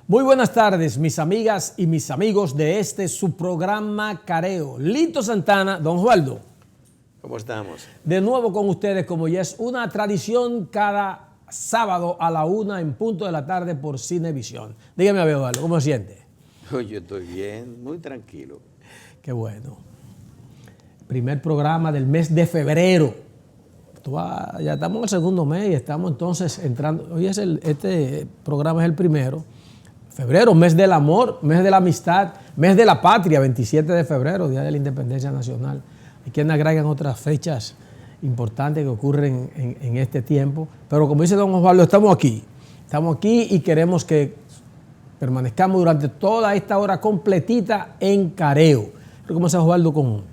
Muy buenas tardes, mis amigas y mis amigos de su programa Careo. Lito Santana, don Osvaldo. ¿Cómo estamos? De nuevo con ustedes, como ya es una tradición cada sábado a la 1 en punto de la tarde por Cinevisión. Dígame, Osvaldo, ¿cómo se siente? Yo estoy bien, muy tranquilo. Qué bueno. Primer programa del mes de febrero. Ya estamos en el segundo mes y estamos entonces entrando. Hoy este programa es el primero. Febrero, mes del amor, mes de la amistad, mes de la patria, 27 de febrero, Día de la Independencia Nacional. Hay quienes agregan otras fechas importantes que ocurren en este tiempo. Pero como dice don Osvaldo, estamos aquí y queremos que permanezcamos durante toda esta hora completita en Careo. Quiero comenzar, Osvaldo, con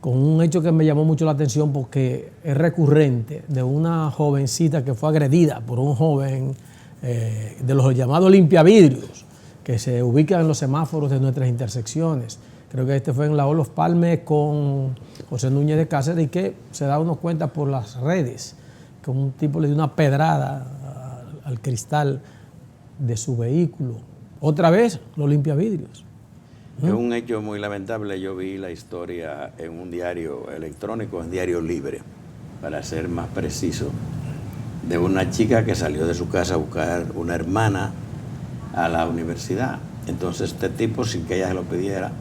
un hecho que me llamó mucho la atención porque es recurrente, de una jovencita que fue agredida por un joven de los llamados limpiavidrios que se ubican en los semáforos de nuestras intersecciones. Creo que este fue en la Olof Palme con José Núñez de Cáceres y que se da uno cuenta por las redes que un tipo le dio una pedrada al cristal de su vehículo. Otra vez los limpiavidrios. Es un hecho muy lamentable. Yo vi la historia en un diario electrónico, en Diario Libre, para ser más preciso, de una chica que salió de su casa a buscar una hermana a la universidad. Entonces este tipo, sin que ella se lo pidiera,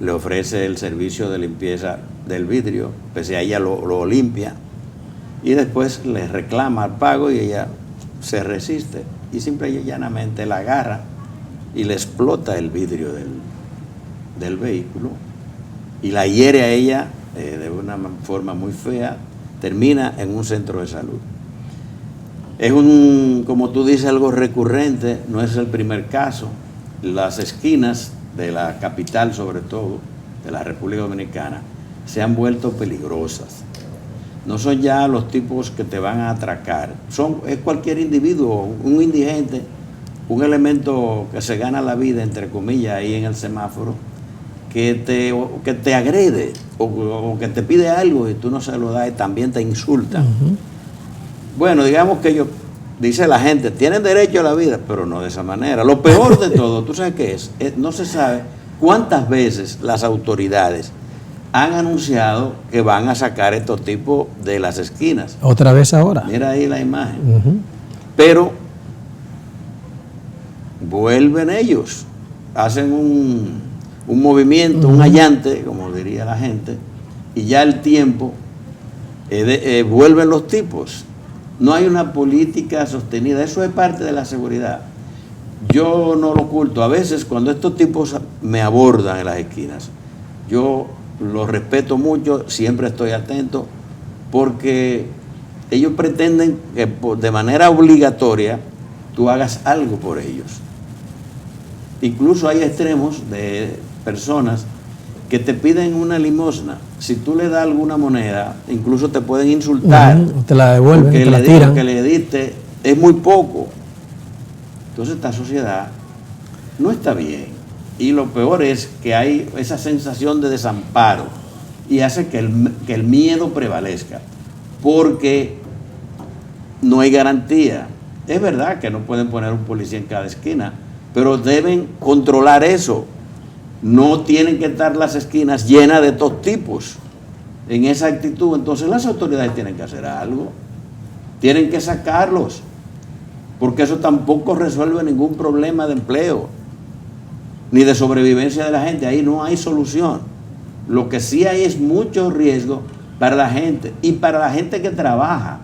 le ofrece el servicio de limpieza del vidrio, pese a ella lo limpia, y después le reclama el pago y ella se resiste y simple y llanamente la agarra y le explota el vidrio del vehículo y la hiere a ella de una forma muy fea. Termina en un centro de salud. Es como tú dices, algo recurrente, no es el primer caso. Las esquinas de la capital, sobre todo, de la República Dominicana, se han vuelto peligrosas. No son ya los tipos que te van a atracar, es cualquier individuo, un indigente, un elemento que se gana la vida, entre comillas, ahí en el semáforo, que te agrede o que te pide algo y tú no se lo das y también te insulta. Bueno, digamos que ellos, dice la gente, tienen derecho a la vida, pero no de esa manera. Lo peor de todo, ¿tú sabes qué es? No se sabe cuántas veces las autoridades han anunciado que van a sacar estos tipos de las esquinas. Otra vez ahora. Mira ahí la imagen. Pero vuelven ellos, hacen un movimiento, un allante, como diría la gente, y ya el tiempo vuelven los tipos. No hay una política sostenida, eso es parte de la seguridad. Yo no lo oculto, a veces cuando estos tipos me abordan en las esquinas, yo los respeto mucho, siempre estoy atento, porque ellos pretenden que de manera obligatoria tú hagas algo por ellos. Incluso hay extremos de personas que te piden una limosna. Si tú le das alguna moneda, incluso te pueden insultar. Te la devuelven, te la tiran. Que le diste es muy poco. Entonces esta sociedad no está bien. Y lo peor es que hay esa sensación de desamparo y hace que el miedo prevalezca. Porque no hay garantía. Es verdad que no pueden poner un policía en cada esquina, pero deben controlar eso. No tienen que estar las esquinas llenas de estos tipos en esa actitud. Entonces las autoridades tienen que hacer algo, tienen que sacarlos, porque eso tampoco resuelve ningún problema de empleo ni de sobrevivencia de la gente. Ahí no hay solución. Lo que sí hay es mucho riesgo para la gente y para la gente que trabaja,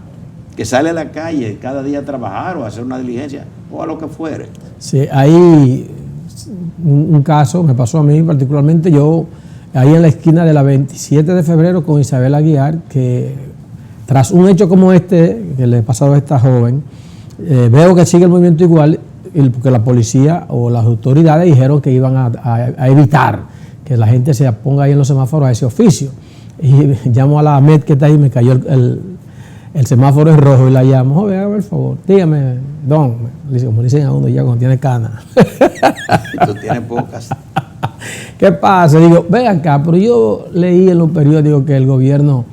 que sale a la calle cada día a trabajar o a hacer una diligencia o a lo que fuere. Sí, hay un caso, me pasó a mí particularmente, yo ahí en la esquina de la 27 de febrero con Isabel Aguiar, que tras un hecho como este que le pasado a esta joven, veo que sigue el movimiento igual, porque la policía o las autoridades dijeron que iban a evitar que la gente se ponga ahí en los semáforos a ese oficio. Y llamo a la AMED que está ahí, me cayó el semáforo es rojo y la llamo, joven, hágame el favor, dígame, don, como dicen a uno ya cuando tiene canas. Y tú tienes pocas. ¿Qué pasa? Digo, ven acá, pero yo leí en los periódicos que el gobierno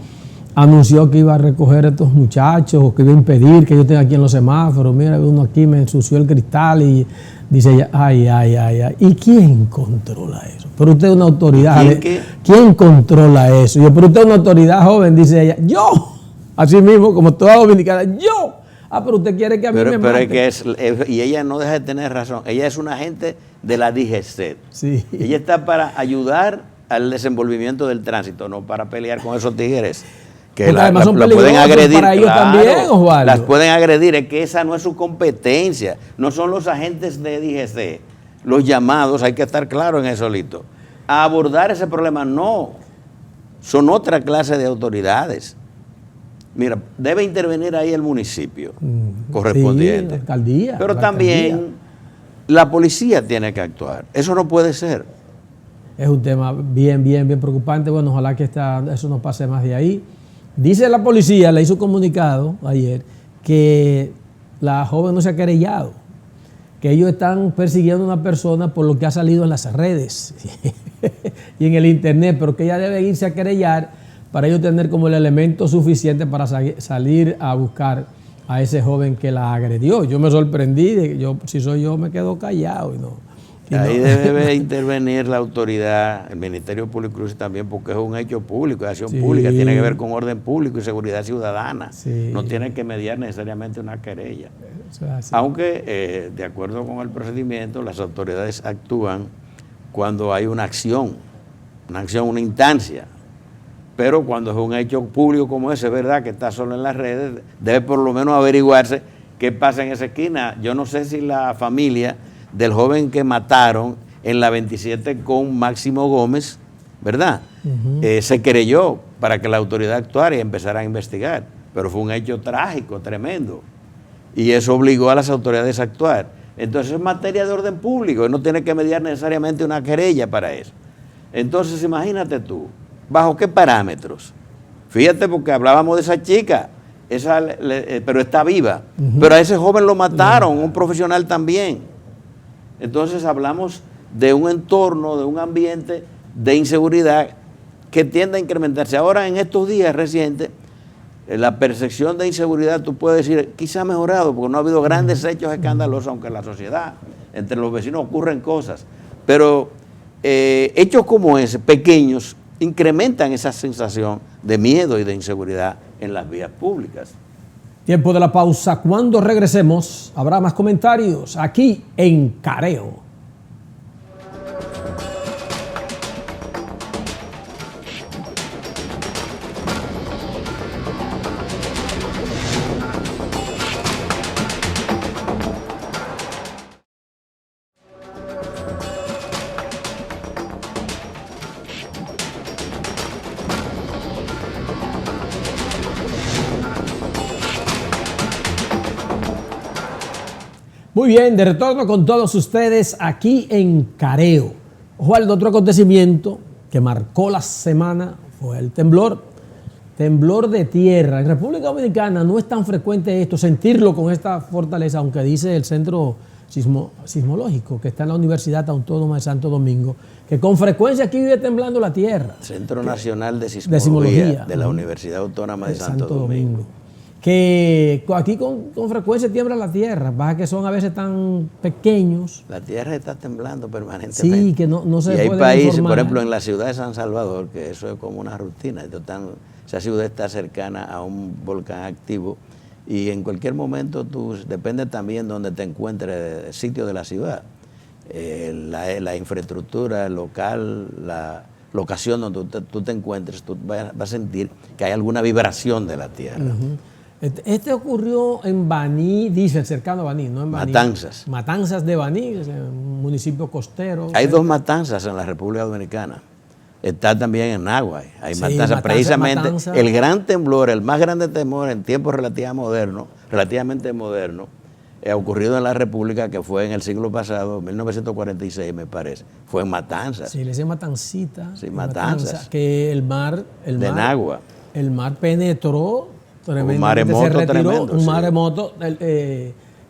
anunció que iba a recoger a estos muchachos o que iba a impedir que yo tenga aquí en los semáforos. Mira, uno aquí me ensució el cristal y Dice ella, ay, ay, ay, ay. ¿Y quién controla eso? Pero usted es una autoridad. ¿Quién controla eso? Yo, pero usted es una autoridad joven, dice ella. Yo. Así mismo, como toda dominicana, yo. Ah, pero usted quiere que a mí me mate. Pero es que y ella no deja de tener razón. Ella es una agente de la DGCET. Sí. Ella está para ayudar al desenvolvimiento del tránsito, no para pelear con esos tigres. Que además son pueden agredir para ellos también, Osvaldo. Las pueden agredir, es que esa no es su competencia, no son los agentes de DGC, los llamados, hay que estar claro en eso, Lito. A abordar ese problema, no, son otra clase de autoridades. Mira, debe intervenir ahí el municipio correspondiente. Sí, la alcaldía. Pero también la policía tiene que actuar, eso no puede ser. Es un tema bien preocupante, bueno, ojalá que eso no pase más de ahí. Dice la policía, le hizo un comunicado ayer, que la joven no se ha querellado, que ellos están persiguiendo a una persona por lo que ha salido en las redes y en el internet, pero que ella debe irse a querellar para ellos tener como el elemento suficiente para salir a buscar a ese joven que la agredió. Yo me sorprendí, si soy yo me quedo callado y no. Ahí debe intervenir la autoridad, el Ministerio Público también, porque es un hecho público, es acción pública, tiene que ver con orden público y seguridad ciudadana. No tiene que mediar necesariamente una querella. Aunque, de acuerdo con el procedimiento, las autoridades actúan cuando hay una acción, una instancia. Pero cuando es un hecho público como ese, es verdad que está solo en las redes, debe por lo menos averiguarse qué pasa en esa esquina. Yo no sé si la familia del joven que mataron en la 27 con Máximo Gómez, ¿verdad? Se querelló para que la autoridad actuara y empezara a investigar, pero fue un hecho trágico, tremendo, y eso obligó a las autoridades a actuar. Entonces es materia de orden público y no tiene que mediar necesariamente una querella para eso. Entonces imagínate tú, ¿bajo qué parámetros? Fíjate, porque hablábamos de esa chica, pero está viva, pero a ese joven lo mataron, un profesional también. Entonces hablamos de un entorno, de un ambiente de inseguridad que tiende a incrementarse. Ahora, en estos días recientes, la percepción de inseguridad, tú puedes decir, quizá ha mejorado, porque no ha habido grandes hechos escandalosos, aunque en la sociedad, entre los vecinos ocurren cosas. Pero hechos como ese, pequeños, incrementan esa sensación de miedo y de inseguridad en las vías públicas. Tiempo de la pausa. Cuando regresemos, habrá más comentarios aquí en Careo. Muy bien, de retorno con todos ustedes aquí en Careo. Osvaldo, otro acontecimiento que marcó la semana fue el temblor de tierra. En República Dominicana no es tan frecuente esto, sentirlo con esta fortaleza, aunque dice el Centro Sismológico, que está en la Universidad Autónoma de Santo Domingo, que con frecuencia aquí vive temblando la tierra. Centro Nacional de Sismología de la Universidad Autónoma de Santo Domingo. Que aquí con frecuencia tiembla la tierra, pasa que son a veces tan pequeños. La tierra está temblando permanentemente. Sí, que no se puede. Y hay países, por ejemplo, en la ciudad de San Salvador, que eso es como una rutina. Esa ciudad está cercana a un volcán activo y en cualquier momento depende también donde te encuentres, el sitio de la ciudad, la infraestructura local, la locación donde tú te encuentres, tú vas a sentir que hay alguna vibración de la tierra. Este ocurrió en Baní, dice, cercano a Baní, no en Baní. Matanzas. Matanzas de Baní, un municipio costero. Hay dos matanzas en la República Dominicana. Está también en Naguay. Hay matanzas. Precisamente el gran temblor, el más grande temblor en tiempos relativamente modernos, ha ocurrido en la República, que fue en el siglo pasado, 1946 me parece. Fue en Matanzas. Sí, le decía Matancita. Sí, Matanzas. Que el mar Nagua. El mar penetró. Un maremoto tremendo. Un maremoto.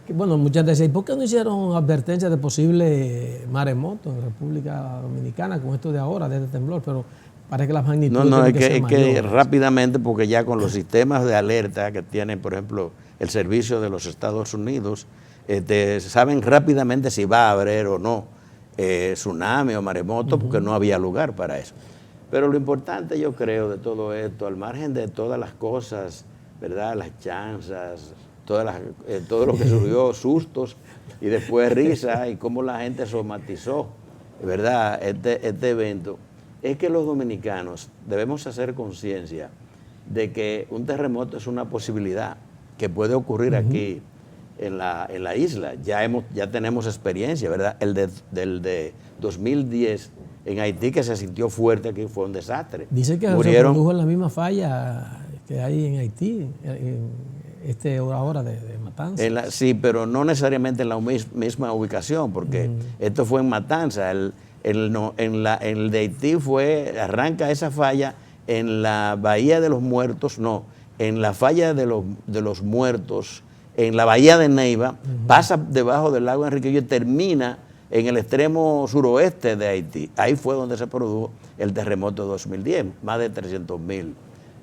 Bueno, muchas veces, ¿por qué no hicieron advertencias de posible maremoto en República Dominicana con esto de ahora, de este temblor? Pero parece que las magnitudes es que rápidamente, porque ya con los sistemas de alerta que tienen, por ejemplo, el servicio de los Estados Unidos, saben rápidamente si va a haber o no tsunami o maremoto, porque no había lugar para eso. Pero lo importante, yo creo, de todo esto, al margen de todas las cosas, ¿verdad? Las chanzas, todo lo que surgió, sustos y después risa y cómo la gente somatizó, ¿verdad? Este evento, es que los dominicanos debemos hacer conciencia de que un terremoto es una posibilidad que puede ocurrir aquí en la isla. Ya tenemos experiencia, ¿verdad? El de 2010 en Haití, que se sintió fuerte aquí, fue un desastre. Dice que se produjo en la misma falla que hay en Haití, ahora de Matanzas. Sí, pero no necesariamente en la misma ubicación, porque esto fue en Matanzas. El de Haití arranca esa falla en la Bahía de los Muertos, en la falla de los Muertos, en la Bahía de Neiva, pasa debajo del lago Enriquillo y termina en el extremo suroeste de Haití. Ahí fue donde se produjo el terremoto de 2010. Más de 300.000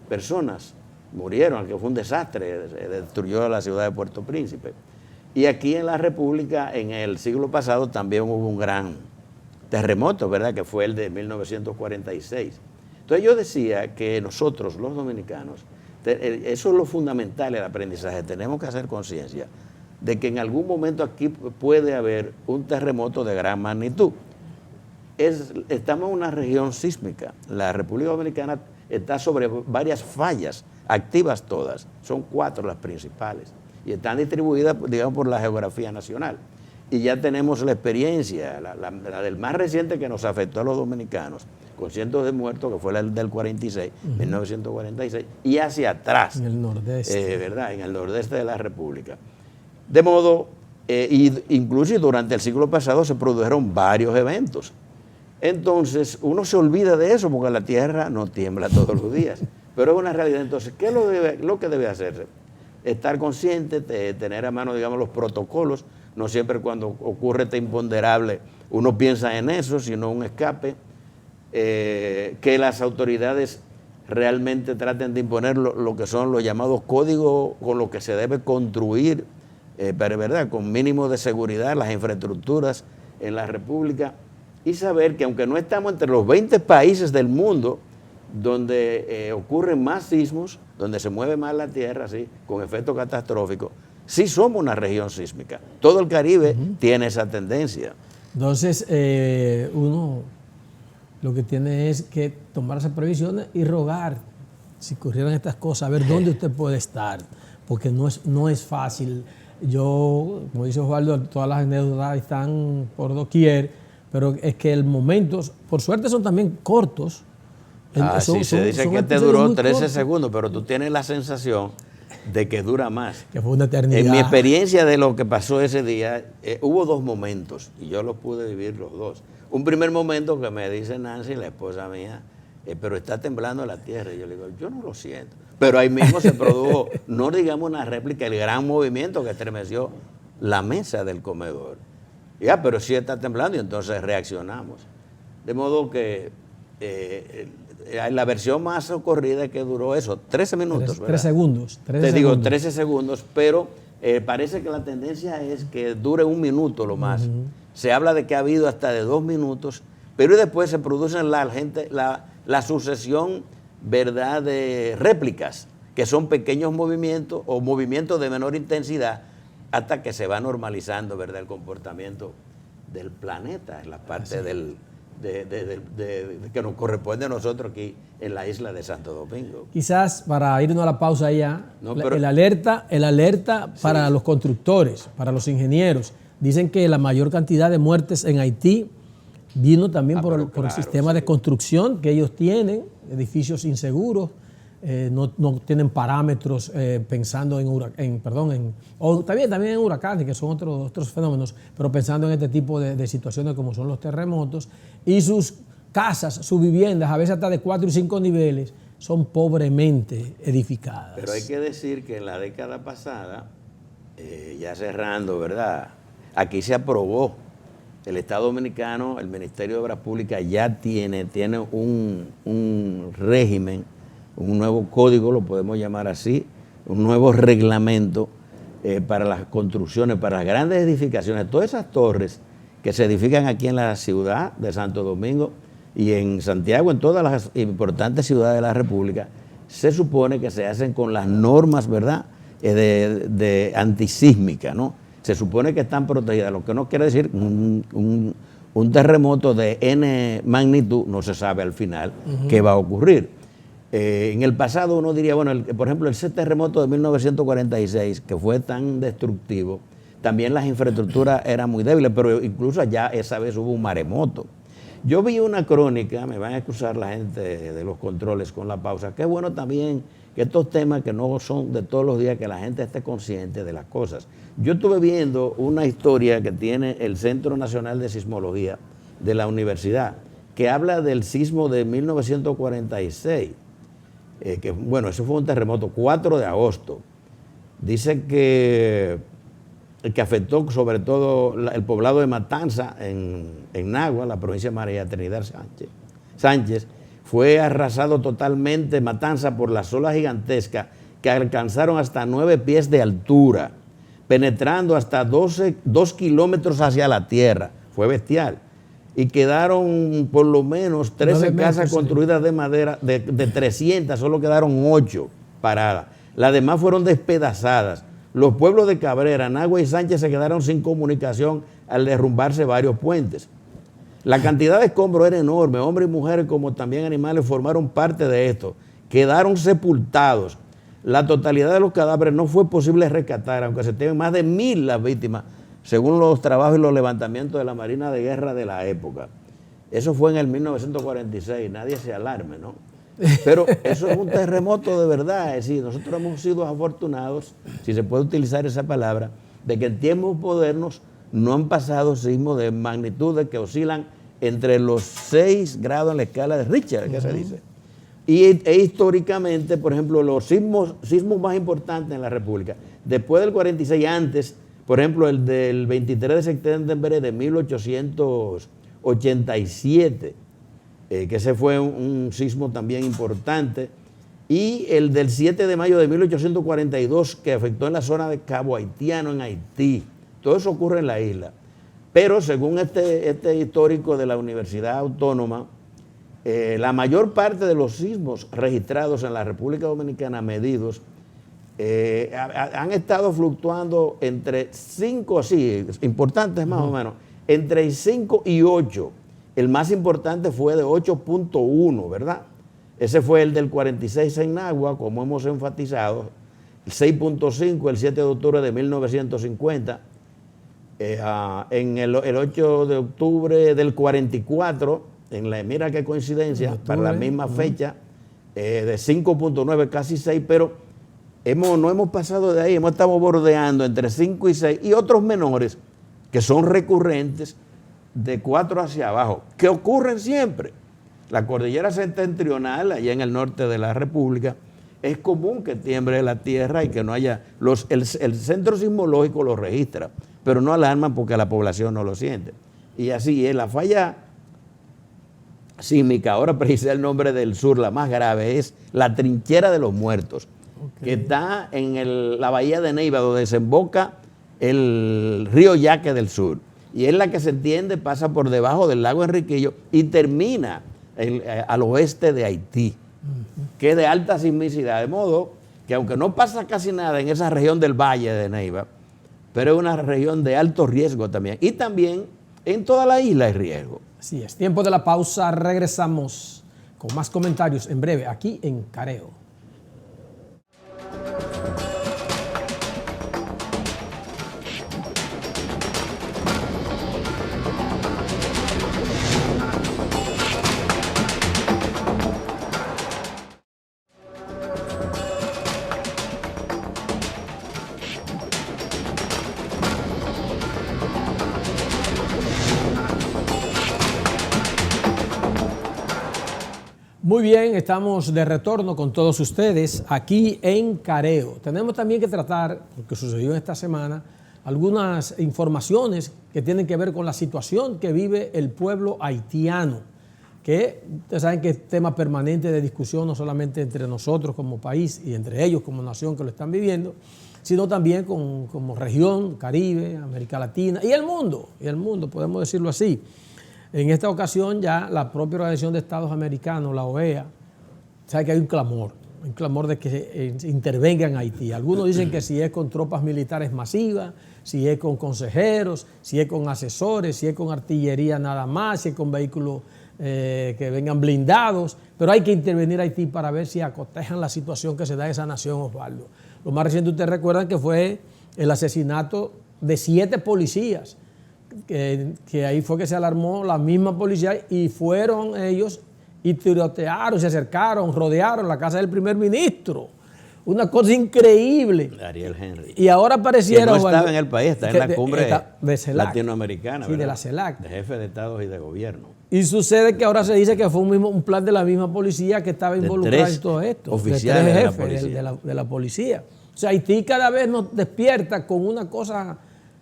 personas murieron, que fue un desastre, destruyó la ciudad de Puerto Príncipe. Y aquí en la República, en el siglo pasado, también hubo un gran terremoto, ¿verdad?, que fue el de 1946. Entonces yo decía que nosotros, los dominicanos, eso es lo fundamental del aprendizaje, tenemos que hacer conciencia de que en algún momento aquí puede haber un terremoto de gran magnitud. Estamos en una región sísmica. La República Dominicana está sobre varias fallas, activas todas. Son 4 las principales. Y están distribuidas, digamos, por la geografía nacional. Y ya tenemos la experiencia, la del más reciente que nos afectó a los dominicanos, con cientos de muertos, que fue la del 46, 1946, y hacia atrás. En el nordeste. ¿Verdad? En el nordeste de la República. De modo, incluso durante el siglo pasado se produjeron varios eventos. Entonces, uno se olvida de eso porque la tierra no tiembla todos los días. Pero es una realidad. Entonces, ¿qué es lo que debe hacerse? Estar consciente, tener a mano, digamos, los protocolos. No siempre cuando ocurre este imponderable uno piensa en eso, sino un escape. Que las autoridades realmente traten de imponer lo que son los llamados códigos con los que se debe construir, pero verdad, con mínimo de seguridad, las infraestructuras en la República, y saber que aunque no estamos entre los 20 países del mundo donde ocurren más sismos, donde se mueve más la tierra, ¿sí?, con efectos catastróficos, sí somos una región sísmica. Todo el Caribe tiene esa tendencia. Entonces, uno lo que tiene es que tomarse previsiones y rogar, si ocurrieran estas cosas, a ver dónde usted puede estar, porque no es fácil. Yo, como dice Osvaldo, todas las anécdotas están por doquier, pero es que el momento, por suerte son también cortos. Sí, se dice que te duró 13 segundos, pero tú tienes la sensación de que dura más. Que fue una eternidad. En mi experiencia de lo que pasó ese día, hubo 2 momentos, y yo los pude vivir los dos. Un primer momento que me dice Nancy, la esposa mía, pero está temblando la tierra. Y yo le digo, yo no lo siento. Pero ahí mismo se produjo, no digamos una réplica, el gran movimiento que estremeció la mesa del comedor. Ya, pero sí está temblando y entonces reaccionamos. De modo que la versión más socorrida que duró eso, 13 minutos. 3 segundos. Digo 13 segundos, pero parece que la tendencia es que dure 1 minuto lo más. Se habla de que ha habido hasta de 2 minutos, pero después se producen la sucesión, ¿verdad?, de réplicas, que son pequeños movimientos o movimientos de menor intensidad hasta que se va normalizando, ¿verdad?, el comportamiento del planeta en la parte que nos corresponde a nosotros aquí en la isla de Santo Domingo. Quizás para irnos a la pausa ya, el alerta para los constructores, para los ingenieros. Dicen que la mayor cantidad de muertes en Haití vino también por el sistema de construcción que ellos tienen, edificios inseguros, no tienen parámetros pensando también en huracanes, que son otros fenómenos, pero pensando en este tipo de situaciones como son los terremotos, y sus casas, sus viviendas, a veces hasta de 4 y 5 niveles, son pobremente edificadas. Pero hay que decir que en la década pasada, ya cerrando, ¿verdad?, aquí se aprobó. El Estado Dominicano, el Ministerio de Obras Públicas ya tiene un régimen, un nuevo código, lo podemos llamar así, un nuevo reglamento para las construcciones, para las grandes edificaciones, todas esas torres que se edifican aquí en la ciudad de Santo Domingo y en Santiago, en todas las importantes ciudades de la República, se supone que se hacen con las normas, ¿verdad?, de antisísmica, ¿no? Se supone que están protegidas, lo que no quiere decir un terremoto de N magnitud, no se sabe al final qué va a ocurrir. En el pasado uno diría, bueno, por ejemplo, ese terremoto de 1946, que fue tan destructivo, también las infraestructuras eran muy débiles, pero incluso allá esa vez hubo un maremoto. Yo vi una crónica, me van a excusar la gente de los controles con la pausa, que es bueno también que estos temas que no son de todos los días, que la gente esté consciente de las cosas. Yo estuve viendo una historia que tiene el Centro Nacional de Sismología de la universidad, que habla del sismo de 1946, que bueno, eso fue un terremoto, 4 de agosto. Dice que afectó sobre todo el poblado de Matanza, en Nagua, la provincia de María Trinidad Sánchez. Fue arrasado totalmente Matanza por las olas gigantescas que alcanzaron hasta 9 pies de altura, penetrando hasta 2 kilómetros hacia la tierra. Fue bestial. Y quedaron por lo menos 13 casas construidas de madera, de 300, solo quedaron 8 paradas. Las demás fueron despedazadas. Los pueblos de Cabrera, Nagua y Sánchez se quedaron sin comunicación al derrumbarse varios puentes. La cantidad de escombros era enorme, hombres y mujeres como también animales formaron parte de esto. Quedaron sepultados. La totalidad de los cadáveres no fue posible rescatar, aunque se tienen más de 1000 las víctimas, según los trabajos y los levantamientos de la Marina de Guerra de la época. Eso fue en el 1946, nadie se alarme, ¿no? Pero eso es un terremoto de verdad, es decir, nosotros hemos sido afortunados, si se puede utilizar esa palabra, de que en tiempos modernos no han pasado sismos de magnitudes que oscilan entre los 6 grados en la escala de Richter, que se dice. E históricamente, por ejemplo, los sismos más importantes en la República, después del 46, antes, por ejemplo, el del 23 de septiembre de 1887, que ese fue un sismo también importante, y el del 7 de mayo de 1842, que afectó en la zona de Cabo Haitiano, en Haití. Todo eso ocurre en la isla. Pero según este histórico de la Universidad Autónoma, la mayor parte de los sismos registrados en la República Dominicana, medidos, han estado fluctuando entre 5, sí, importantes más o menos, entre 5 y 8. El más importante fue de 8.1, ¿verdad? Ese fue el del 46 en Nagua, como hemos enfatizado, el 6.5 el 7 de octubre de 1950, en el 8 de octubre del 44, mira qué coincidencia, para la misma fecha, de 5.9, casi 6, pero no hemos pasado de ahí, estamos bordeando entre 5 y 6, y otros menores que son recurrentes de 4 hacia abajo, que ocurren siempre. La cordillera septentrional, allá en el norte de la República, es común que tiemble la tierra y que no haya... el centro sismológico lo registra, pero no alarman porque la población no lo siente. Y así es, la falla sísmica, ahora precisé el nombre del sur, la más grave, es la Trinchera de los Muertos, que está en la bahía de Neiva, donde desemboca el río Yaque del Sur. Y es la que se entiende, pasa por debajo del lago Enriquillo y termina al oeste de Haití, que es de alta sismicidad, de modo que aunque no pasa casi nada en esa región del Valle de Neiva, pero es una región de alto riesgo también. Y también en toda la isla hay riesgo. Así es. Tiempo de la pausa. Regresamos con más comentarios en breve aquí en Careo. Muy bien, estamos de retorno con todos ustedes aquí en Careo. Tenemos también que tratar, porque sucedió en esta semana, algunas informaciones que tienen que ver con la situación que vive el pueblo haitiano. que ustedes saben que es tema permanente de discusión, no solamente entre nosotros como país y entre ellos como nación que lo están viviendo, sino también como región, Caribe, América Latina y el mundo, podemos decirlo así. En esta ocasión ya la propia Organización de Estados Americanos, la OEA, sabe que hay un clamor de que se intervenga en Haití. Algunos dicen que si es con tropas militares masivas, si es con consejeros, si es con asesores, si es con artillería nada más, si es con vehículos que vengan blindados, pero hay que intervenir a Haití para ver si acotejan la situación que se da en esa nación, Osvaldo. Lo más reciente, ustedes recuerdan que fue el asesinato de 7 policías, que ahí fue que se alarmó la misma policía y fueron ellos y tirotearon, se acercaron, rodearon la casa del primer ministro. Una cosa increíble. Ariel Henry. Y ahora pareciera... Que no estaba en el país, está en la cumbre de CELAC, latinoamericana. Sí, ¿verdad? de la CELAC. De jefe de Estado y de gobierno. Y sucede que ahora se dice que fue un plan de la misma policía que estaba involucrada en todo esto. Oficiales de 3 de la jefes policía. de la policía. O sea, Haití cada vez nos despierta con una cosa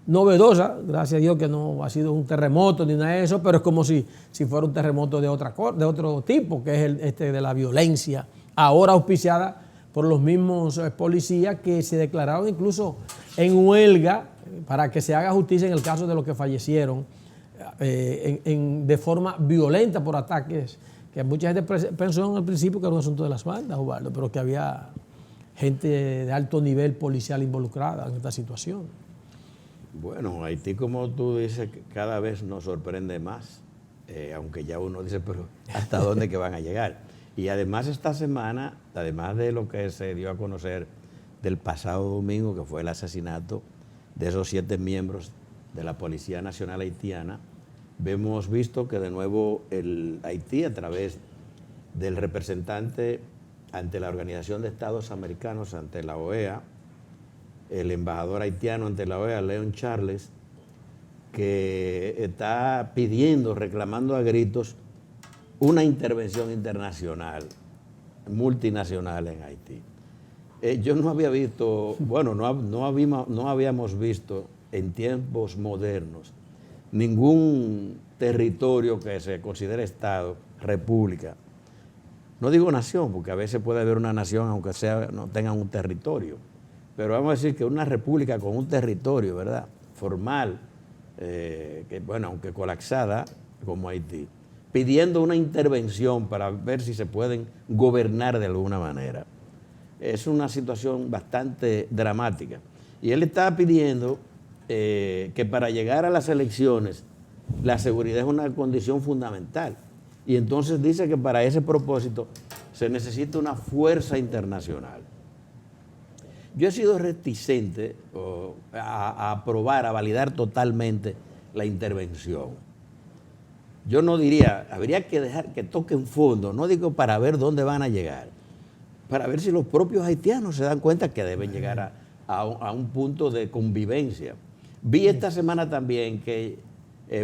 novedosa. Gracias a Dios que no ha sido un terremoto ni nada de eso, pero es como si fuera un terremoto de otro tipo, que es el de la violencia, ahora auspiciada por los mismos policías que se declararon incluso en huelga para que se haga justicia en el caso de los que fallecieron de forma violenta por ataques, que mucha gente pensó al principio que era un asunto de las bandas, Osvaldo, pero que había gente de alto nivel policial involucrada en esta situación. Bueno, Haití, como tú dices, cada vez nos sorprende más, aunque ya uno dice, pero ¿hasta dónde que van a llegar? Y además esta semana, además de lo que se dio a conocer del pasado domingo, que fue el asesinato de esos 7 miembros de la Policía Nacional Haitiana, hemos visto que de nuevo el Haití, a través del representante ante la Organización de Estados Americanos, ante la OEA, el embajador haitiano ante la OEA, Leon Charles, que está pidiendo, reclamando a gritos, una intervención internacional, multinacional en Haití. Yo no había visto, bueno, no habíamos visto en tiempos modernos ningún territorio que se considere Estado, república. No digo nación, porque a veces puede haber una nación aunque no tenga un territorio, pero vamos a decir que una república con un territorio, ¿verdad?, formal, que bueno, aunque colapsada, como Haití, pidiendo una intervención para ver si se pueden gobernar de alguna manera. Es una situación bastante dramática. Y él está pidiendo que para llegar a las elecciones la seguridad es una condición fundamental. Y entonces dice que para ese propósito se necesita una fuerza internacional. Yo he sido reticente a aprobar, a validar totalmente la intervención. Yo no diría, habría que dejar que toquen fondo, no digo para ver dónde van a llegar, para ver si los propios haitianos se dan cuenta que deben llegar a un punto de convivencia. Vi esta semana también que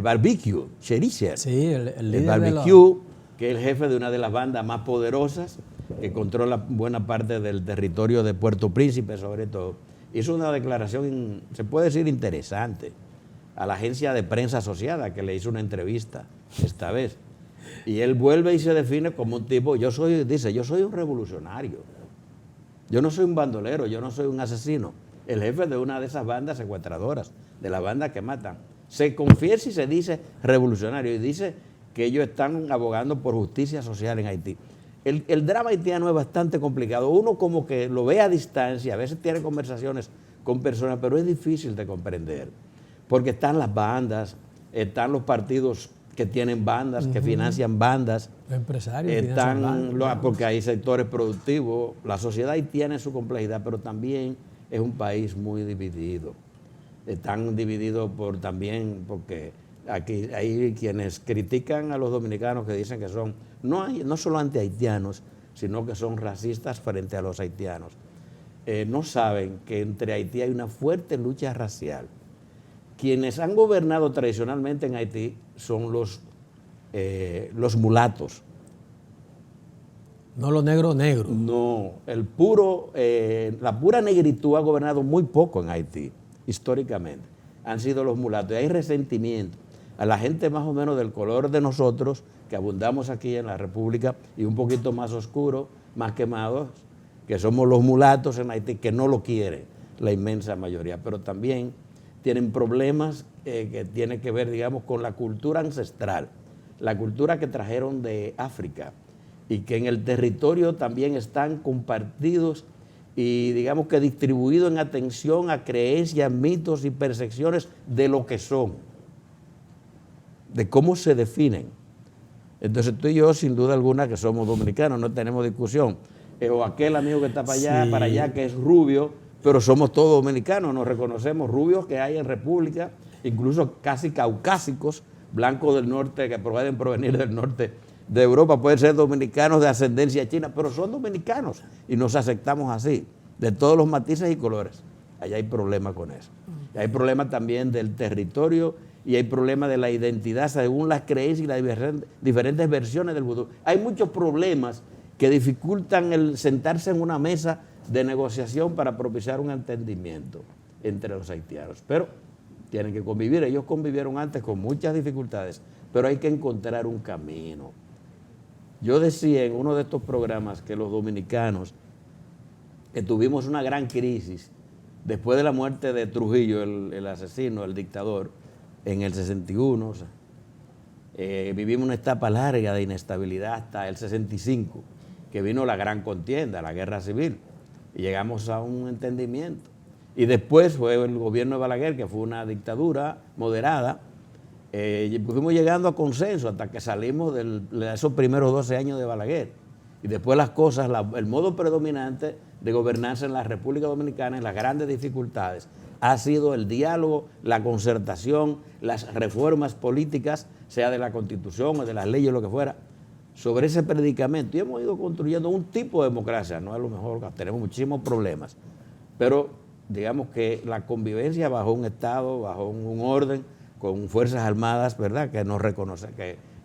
Barbecue, Cherizier, sí, el líder Barbecue, que es el jefe de una de las bandas más poderosas, que controla buena parte del territorio de Puerto Príncipe, sobre todo, hizo una declaración, se puede decir, interesante, a la agencia de prensa asociada, que le hizo una entrevista esta vez. Y él vuelve y se define como un tipo, dice, yo soy un revolucionario, yo no soy un bandolero, yo no soy un asesino, el jefe de una de esas bandas secuestradoras, de las bandas que matan. Se confiesa y se dice revolucionario, y dice que ellos están abogando por justicia social en Haití. El drama haitiano es bastante complicado, uno como que lo ve a distancia, a veces tiene conversaciones con personas, pero es difícil de comprender, porque están las bandas, están los partidos que tienen bandas, que financian bandas, los empresarios financian bandas, porque hay sectores productivos. La sociedad haitiana es su complejidad, pero también es un país muy dividido. Están divididos porque aquí hay quienes critican a los dominicanos, que dicen que son no solo anti-haitianos, sino que son racistas frente a los haitianos. No saben que entre Haití hay una fuerte lucha racial. Quienes han gobernado tradicionalmente en Haití son los mulatos. No los negros. No, la pura negritud ha gobernado muy poco en Haití, históricamente. Han sido los mulatos. Y hay resentimiento. a la gente más o menos del color de nosotros, que abundamos aquí en la República, y un poquito más oscuro, más quemados, que somos los mulatos en Haití, que no lo quiere la inmensa mayoría, pero también tienen problemas que tienen que ver, digamos, con la cultura ancestral, la cultura que trajeron de África, y que en el territorio también están compartidos y digamos que distribuidos en atención a creencias, mitos y percepciones de lo que son, de cómo se definen. Entonces tú y yo, sin duda alguna, que somos dominicanos, no tenemos discusión. O aquel amigo que está para allá, que es rubio, pero somos todos dominicanos, nos reconocemos rubios que hay en República, incluso casi caucásicos, blancos del norte, que pueden provenir del norte de Europa, pueden ser dominicanos de ascendencia china, pero son dominicanos y nos aceptamos así, de todos los matices y colores. Allá hay problemas con eso. Y hay problemas también del territorio y hay problemas de la identidad según las creencias y las diferentes versiones del vudú. Hay muchos problemas que dificultan el sentarse en una mesa de negociación para propiciar un entendimiento entre los haitianos. Pero tienen que convivir. Ellos convivieron antes con muchas dificultades, pero hay que encontrar un camino. Yo decía en uno de estos programas que los dominicanos, que tuvimos una gran crisis después de la muerte de Trujillo, el asesino, el dictador, en el 61, vivimos una etapa larga de inestabilidad hasta el 65, que vino la gran contienda, la guerra civil, y llegamos a un entendimiento. Y después fue el gobierno de Balaguer, que fue una dictadura moderada, fuimos llegando a consenso hasta que salimos de esos primeros 12 años de Balaguer. Y después las cosas, el modo predominante de gobernanza en la República Dominicana, en las grandes dificultades, ha sido el diálogo, la concertación, las reformas políticas, sea de la Constitución o de las leyes o lo que fuera, sobre ese predicamento. Y hemos ido construyendo un tipo de democracia, no a lo mejor tenemos muchísimos problemas, pero digamos que la convivencia bajo un Estado, bajo un orden, con fuerzas armadas, ¿verdad?, que nos reconocen,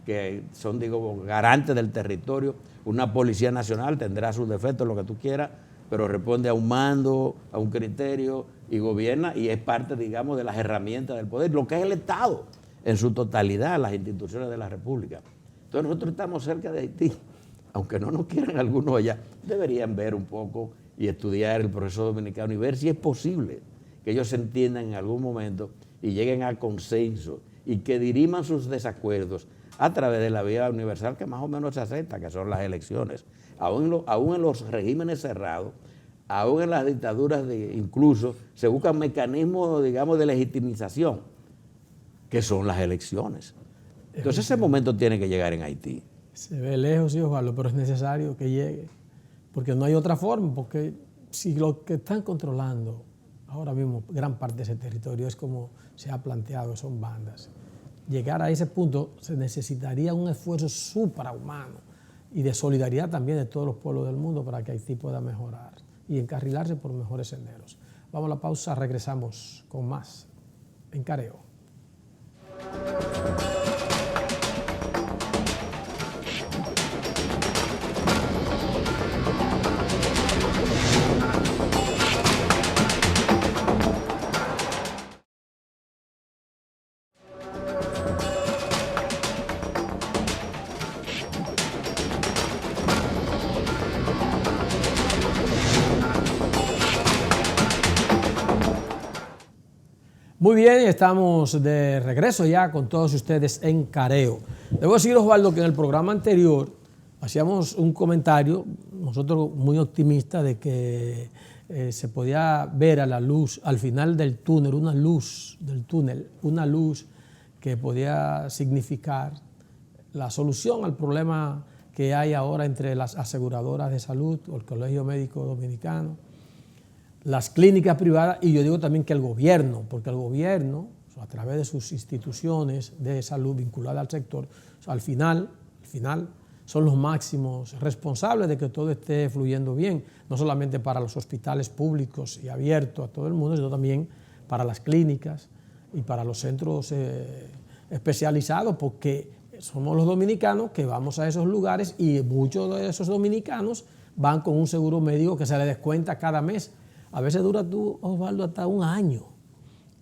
que son, digo, garantes del territorio. Una policía nacional tendrá sus defectos, lo que tú quieras, pero responde a un mando, a un criterio, y gobierna, y es parte, digamos, de las herramientas del poder, lo que es el Estado en su totalidad, las instituciones de la República. Entonces nosotros estamos cerca de Haití, aunque no nos quieran algunos allá, deberían ver un poco y estudiar el proceso dominicano y ver si es posible que ellos se entiendan en algún momento y lleguen a consenso y que diriman sus desacuerdos a través de la vía universal que más o menos se acepta, que son las elecciones. Aún en los regímenes cerrados, aún en las dictaduras, incluso se buscan mecanismos, digamos, de legitimización, que son las elecciones. Entonces ese momento tiene que llegar en Haití. Se ve lejos, sí, Osvaldo, pero es necesario que llegue, porque no hay otra forma, porque si lo que están controlando ahora mismo gran parte de ese territorio es como se ha planteado, son bandas. Llegar a ese punto se necesitaría un esfuerzo suprahumano y de solidaridad también de todos los pueblos del mundo para que Haití pueda mejorar y encarrilarse por mejores senderos. Vamos a la pausa, regresamos con más en Careo. Muy bien, estamos de regreso ya con todos ustedes en Careo. Debo decir, Osvaldo, que en el programa anterior hacíamos un comentario, nosotros muy optimistas, de que se podía ver a la luz, al final del túnel, una luz que podía significar la solución al problema que hay ahora entre las aseguradoras de salud o el Colegio Médico Dominicano, las clínicas privadas, y yo digo también que el gobierno, porque el gobierno, a través de sus instituciones de salud vinculadas al sector, al final son los máximos responsables de que todo esté fluyendo bien, no solamente para los hospitales públicos y abiertos a todo el mundo, sino también para las clínicas y para los centros especializados, porque somos los dominicanos que vamos a esos lugares y muchos de esos dominicanos van con un seguro médico que se les descuenta cada mes. A veces dura, Osvaldo, hasta un año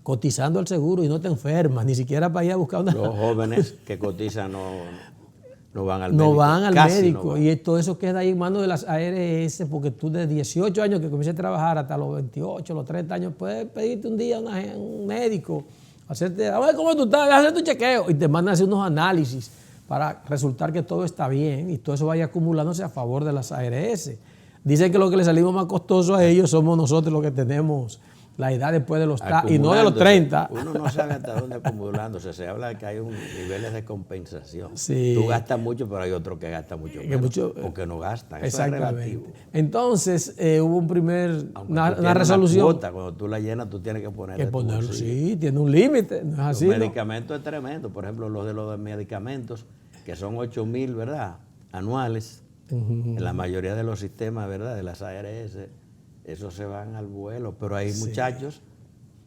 cotizando al seguro y no te enfermas, ni siquiera para ir a buscar una... Los jóvenes que cotizan no van al no médico. van al Casi médico. no van. Y todo eso queda ahí en manos de las ARS, porque tú de 18 años que comiences a trabajar hasta los 28, los 30 años, puedes pedirte un día a un médico, hacerte, a ver cómo tú estás, hacer tu chequeo, y te mandan a hacer unos análisis para resultar que todo está bien y todo eso vaya acumulándose a favor de las ARS. Dicen que lo que le salimos más costoso a ellos somos nosotros los que tenemos la edad después de los y no de los 30. Uno no sabe hasta dónde acumulándose. Se habla de que hay niveles de compensación. Sí. Tú gastas mucho, pero hay otros que gastan mucho menos. O que no gastan. Eso es relativo. Entonces, hubo una resolución. Una cuota, cuando tú la llenas, tú tienes que ponerlo. Sí, tiene un límite. No es así. Los medicamentos es tremendo. Por ejemplo, los medicamentos, que son 8,000, ¿verdad? Anuales. En la mayoría de los sistemas, ¿verdad? De las ARS. Esos se van al vuelo, pero hay muchachos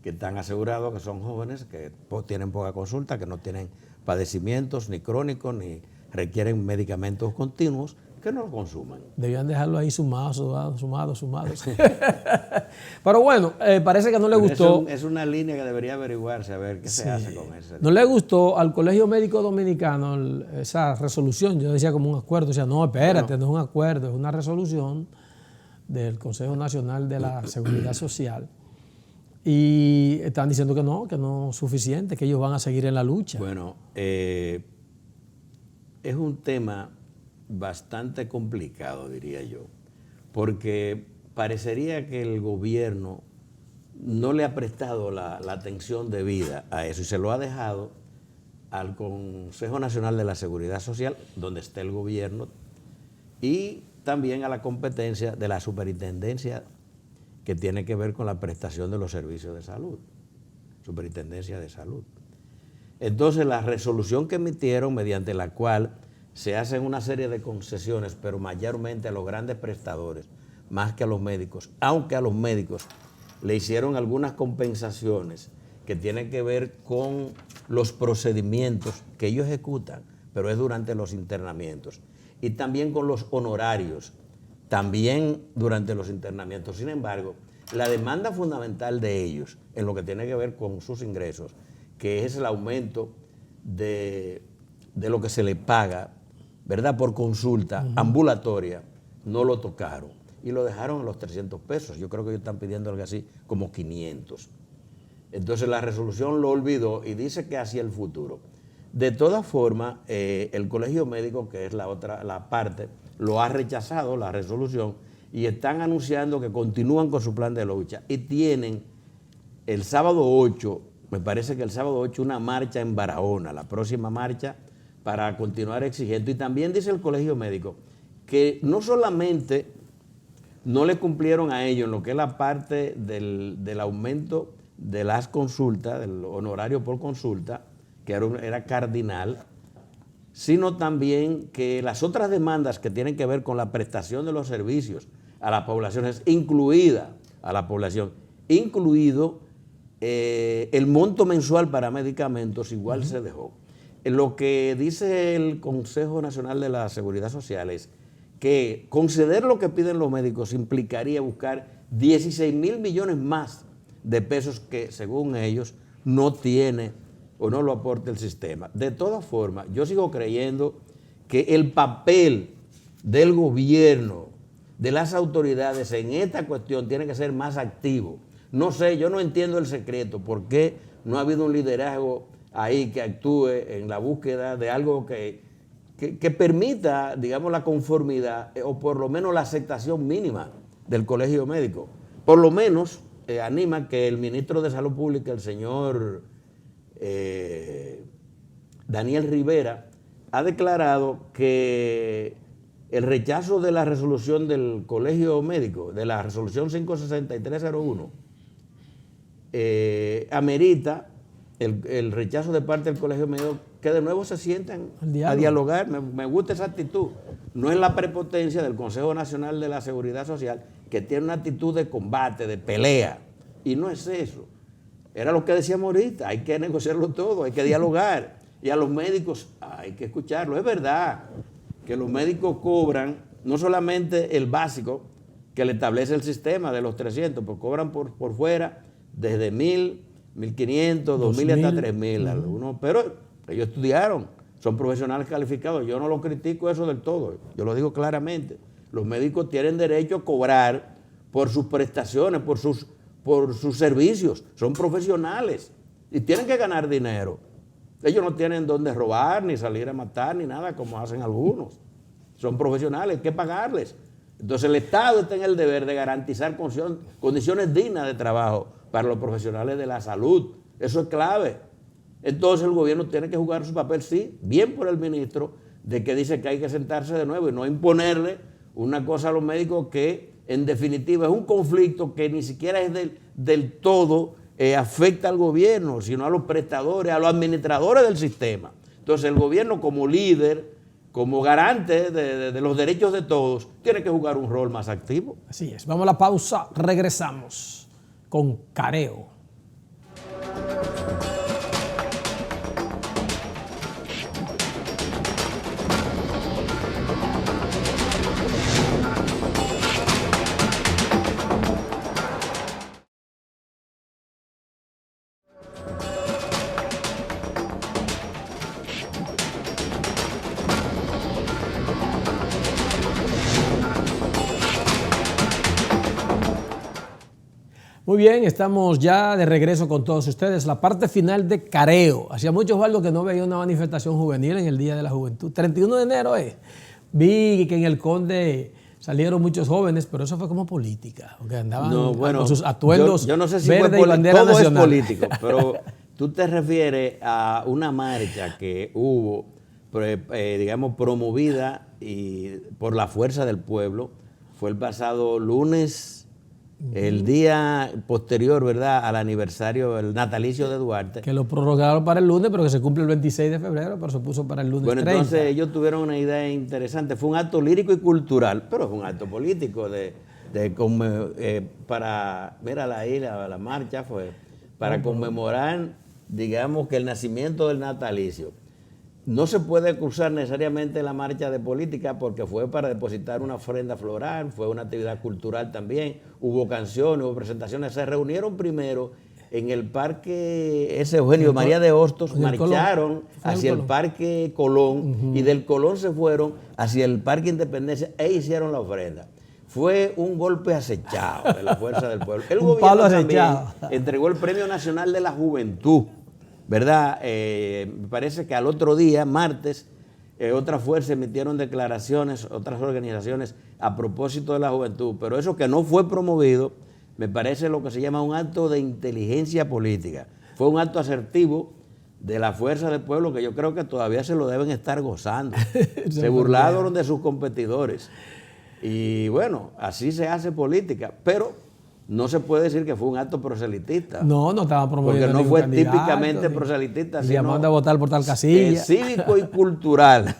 que están asegurados, que son jóvenes, que tienen poca consulta, que no tienen padecimientos ni crónicos, ni requieren medicamentos continuos, que no lo consuman. Debían dejarlo ahí sumados. Pero bueno, parece que no le gustó. Es una línea que debería averiguarse, a ver qué se hace con eso. No le gustó al Colegio Médico Dominicano esa resolución. Yo decía como un acuerdo. Decía, no, espérate, no es un acuerdo, es una resolución del Consejo Nacional de la Seguridad Social, y están diciendo que no es suficiente, que ellos van a seguir en la lucha. Bueno, es un tema bastante complicado, diría yo, porque parecería que el gobierno no le ha prestado la atención debida a eso y se lo ha dejado al Consejo Nacional de la Seguridad Social, donde está el gobierno, y también a la competencia de la superintendencia que tiene que ver con la prestación de los servicios de salud, superintendencia de salud. Entonces, la resolución que emitieron, mediante la cual se hacen una serie de concesiones, pero mayormente a los grandes prestadores, más que a los médicos, aunque a los médicos le hicieron algunas compensaciones que tienen que ver con los procedimientos que ellos ejecutan, pero es durante los internamientos. Y también con los honorarios, también durante los internamientos. Sin embargo, la demanda fundamental de ellos, en lo que tiene que ver con sus ingresos, que es el aumento de lo que se le paga, ¿verdad?, por consulta ambulatoria, no lo tocaron. Y lo dejaron en los 300 pesos. Yo creo que ellos están pidiendo algo así como 500. Entonces la resolución lo olvidó y dice que hacia el futuro. De todas formas, el Colegio Médico, que es la parte, lo ha rechazado, la resolución, y están anunciando que continúan con su plan de lucha. Y tienen el sábado 8, me parece que el sábado 8, una marcha en Barahona, la próxima marcha, para continuar exigiendo. Y también dice el Colegio Médico que no solamente no le cumplieron a ellos en lo que es la parte del aumento de las consultas, del honorario por consulta, que era cardinal, sino también que las otras demandas que tienen que ver con la prestación de los servicios a la población, es incluida a la población, incluido el monto mensual para medicamentos, igual se dejó. Lo que dice el Consejo Nacional de la Seguridad Social es que conceder lo que piden los médicos implicaría buscar 16,000 millones más de pesos que, según ellos, no tiene o no lo aporta el sistema. De todas formas, yo sigo creyendo que el papel del gobierno, de las autoridades en esta cuestión tiene que ser más activo. No sé, yo no entiendo el secreto, por qué no ha habido un liderazgo ahí que actúe en la búsqueda de algo que permita, digamos, la conformidad o por lo menos la aceptación mínima del Colegio Médico. Por lo menos anima que el ministro de Salud Pública, el señor Daniel Rivera, ha declarado que el rechazo de la resolución del Colegio Médico, de la resolución 56301, amerita el rechazo de parte del Colegio Médico, que de nuevo se sientan a dialogar. Me gusta esa actitud. No es la prepotencia del Consejo Nacional de la Seguridad Social, que tiene una actitud de combate, de pelea, y no es eso. Era lo que decíamos ahorita, hay que negociarlo todo, hay que dialogar. Y a los médicos hay que escucharlo. Es verdad que los médicos cobran no solamente el básico que le establece el sistema de los 300, pues cobran por fuera desde 1,000 1.500, 2.000 y hasta 3.000 algunos, pero ellos estudiaron, son profesionales calificados. Yo no lo critico eso del todo, yo lo digo claramente. Los médicos tienen derecho a cobrar por sus prestaciones, por sus servicios, son profesionales y tienen que ganar dinero. Ellos no tienen dónde robar, ni salir a matar, ni nada como hacen algunos. Son profesionales, hay que pagarles. Entonces el Estado está en el deber de garantizar condiciones dignas de trabajo para los profesionales de la salud. Eso es clave. Entonces el gobierno tiene que jugar su papel, sí, bien por el ministro, de que dice que hay que sentarse de nuevo y no imponerle una cosa a los médicos que en definitiva es un conflicto que ni siquiera es del todo afecta al gobierno, sino a los prestadores, a los administradores del sistema. Entonces el gobierno como líder, como garante de los derechos de todos, tiene que jugar un rol más activo. Así es. Vamos a la pausa, regresamos con Careo. Muy bien, estamos ya de regreso con todos ustedes. La parte final de Careo. Hacía mucho, Osvaldo, que no veía una manifestación juvenil en el Día de la Juventud. 31 de enero vi que en el Conde salieron muchos jóvenes, pero eso fue como política, porque andaban con sus atuendos yo no sé si verde y bandera todo nacional. Es político, pero tú te refieres a una marcha que hubo, digamos, promovida por la fuerza del pueblo. Fue el pasado lunes, el día posterior, ¿verdad?, al aniversario, el natalicio de Duarte. Que lo prorrogaron para el lunes, pero que se cumple el 26 de febrero, pero se puso para el lunes 30. Entonces ellos tuvieron una idea interesante. Fue un acto lírico y cultural, pero fue un acto político mira la marcha fue para conmemorar, digamos, que el nacimiento del natalicio. No se puede cruzar necesariamente la marcha de política porque fue para depositar una ofrenda floral, fue una actividad cultural también, hubo canciones, hubo presentaciones, se reunieron primero en el parque Eugenio María de Hostos, marcharon hacia el parque Colón y del Colón se fueron hacia el parque Independencia e hicieron la ofrenda. Fue un golpe acechado de la fuerza del pueblo. El gobierno también entregó el Premio Nacional de la Juventud, ¿verdad? Me parece que al otro día, martes, otras fuerzas emitieron declaraciones, otras organizaciones a propósito de la juventud, pero eso que no fue promovido, me parece lo que se llama un acto de inteligencia política. Fue un acto asertivo de la fuerza del pueblo que yo creo que todavía se lo deben estar gozando. Se burlaron de sus competidores. Y bueno, así se hace política, pero no se puede decir que fue un acto proselitista. No estaba promoviendo. Porque no fue típicamente proselitista, sino llamando a votar por tal casilla. Cívico y cultural.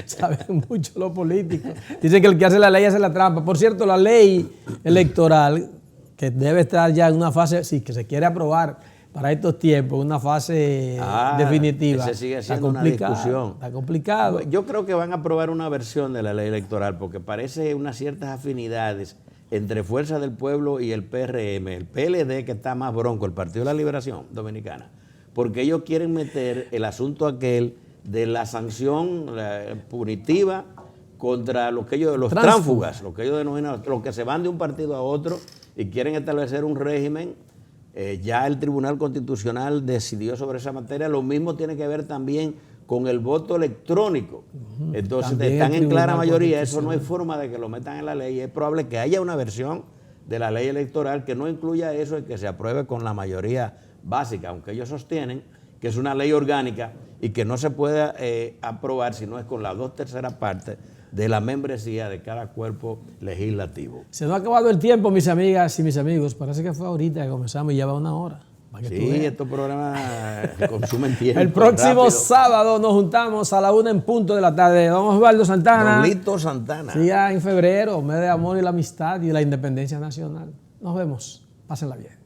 Saben mucho los políticos. Dicen que el que hace la ley hace la trampa. Por cierto, la ley electoral, que debe estar ya en una fase, sí, que se quiere aprobar para estos tiempos, una fase definitiva. Se sigue siendo una discusión. Está complicado. Yo creo que van a aprobar una versión de la ley electoral porque parece unas ciertas afinidades entre Fuerza del Pueblo y el PRM, el PLD que está más bronco, el Partido de la Liberación Dominicana, porque ellos quieren meter el asunto aquel de la sanción punitiva contra los tránsfugas, lo que ellos denominan, los que se van de un partido a otro y quieren establecer un régimen. Ya el Tribunal Constitucional decidió sobre esa materia. Lo mismo tiene que ver también con el voto electrónico. Entonces también están en clara mayoría, eso no hay forma de que lo metan en la ley. Es probable que haya una versión de la ley electoral que no incluya eso y que se apruebe con la mayoría básica, aunque ellos sostienen que es una ley orgánica y que no se puede aprobar si no es con las 2/3 partes de la membresía de cada cuerpo legislativo. Se nos ha acabado el tiempo, mis amigas y mis amigos. Parece que fue ahorita que comenzamos y ya va una hora. Sí, estos programas consumen tiempo. El próximo rápido. Sábado nos juntamos a la 1:00 de la tarde. Don Osvaldo Santana. Don Lito Santana. Sí, ya en febrero, mes de amor y la amistad y la independencia nacional. Nos vemos. Pásenla bien.